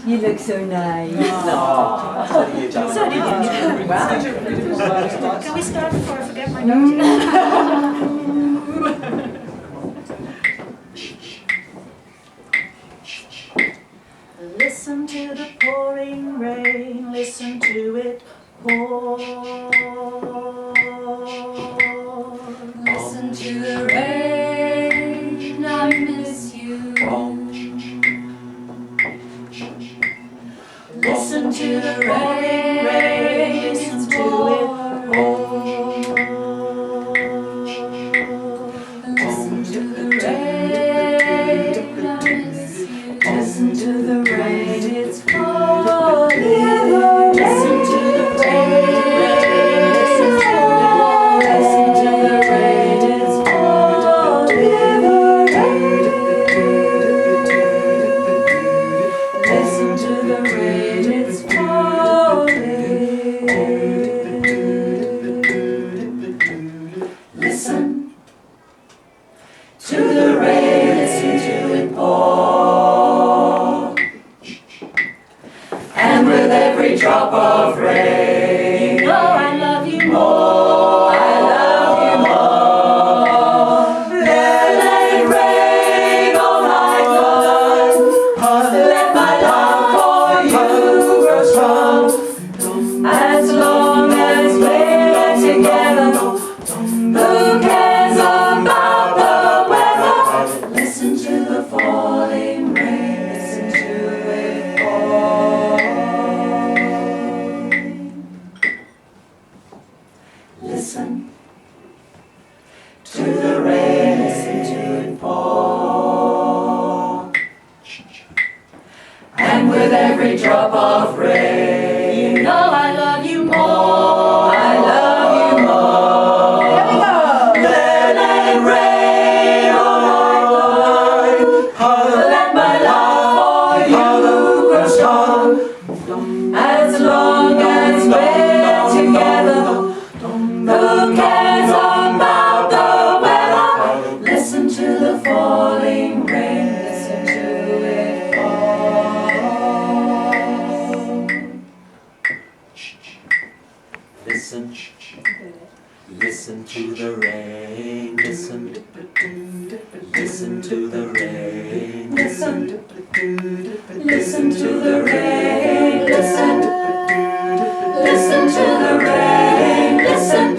You look so nice. So do you, John. So do you. Wow. Can we start before I forget my notes? Listen to the pouring rain, listen to it pour. Listen to the rain, I miss you. Listen to the pouring rain, listen to it pour. Listen to the rain, I miss you. Listen to the rain, it's falling. Listen to the rain, listen to the rain, it's falling. Listen to the rain, it's falling. Listen to the rain, listen to it pour. And with every drop of rain, you know I love you more, I love you more. Let it rain all night long. Let my love for you grow strong. As long as we're together, who cares about the weather? Listen to the falling rain, listen to it fall. Listen to the rain, listen to it pour. And with every drop of rain, you know I love you more, I love you more. Here we go. Let it rain all night long. Let my love for you grow strong. As long as we're together, who cares about the weather? Listen to the falling rain, listen to it fall. Listen, listen to the rain, listen, listen to the rain, Listen, listen to the rain, listen, listen to the rain, listen,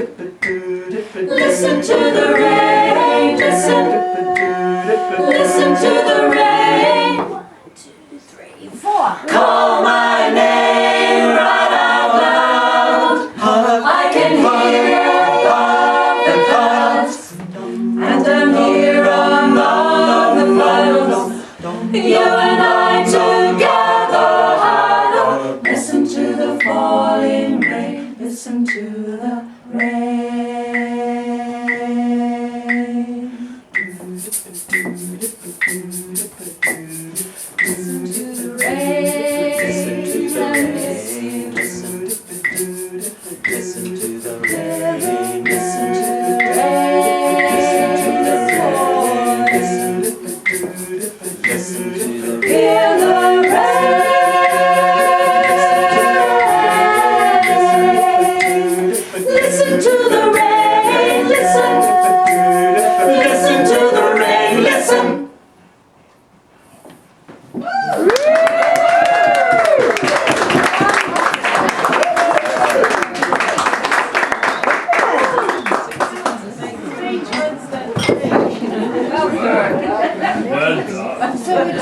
listen to the rain, listen, listen to the rain. 1, 2, 3, 4. Call my name right out loud. I can hear above the clouds, and I'm here among the clouds. You and I together hide. Listen to the falling rain, listen to the rain. Listen to the rain, listen to the I miss rain, you. listen, listen to the rain, Listen listen to the rain, listen, listen to the rain. hear the rain. Listen to the rain, listen. Listen to the rain, listen. Well done. So we do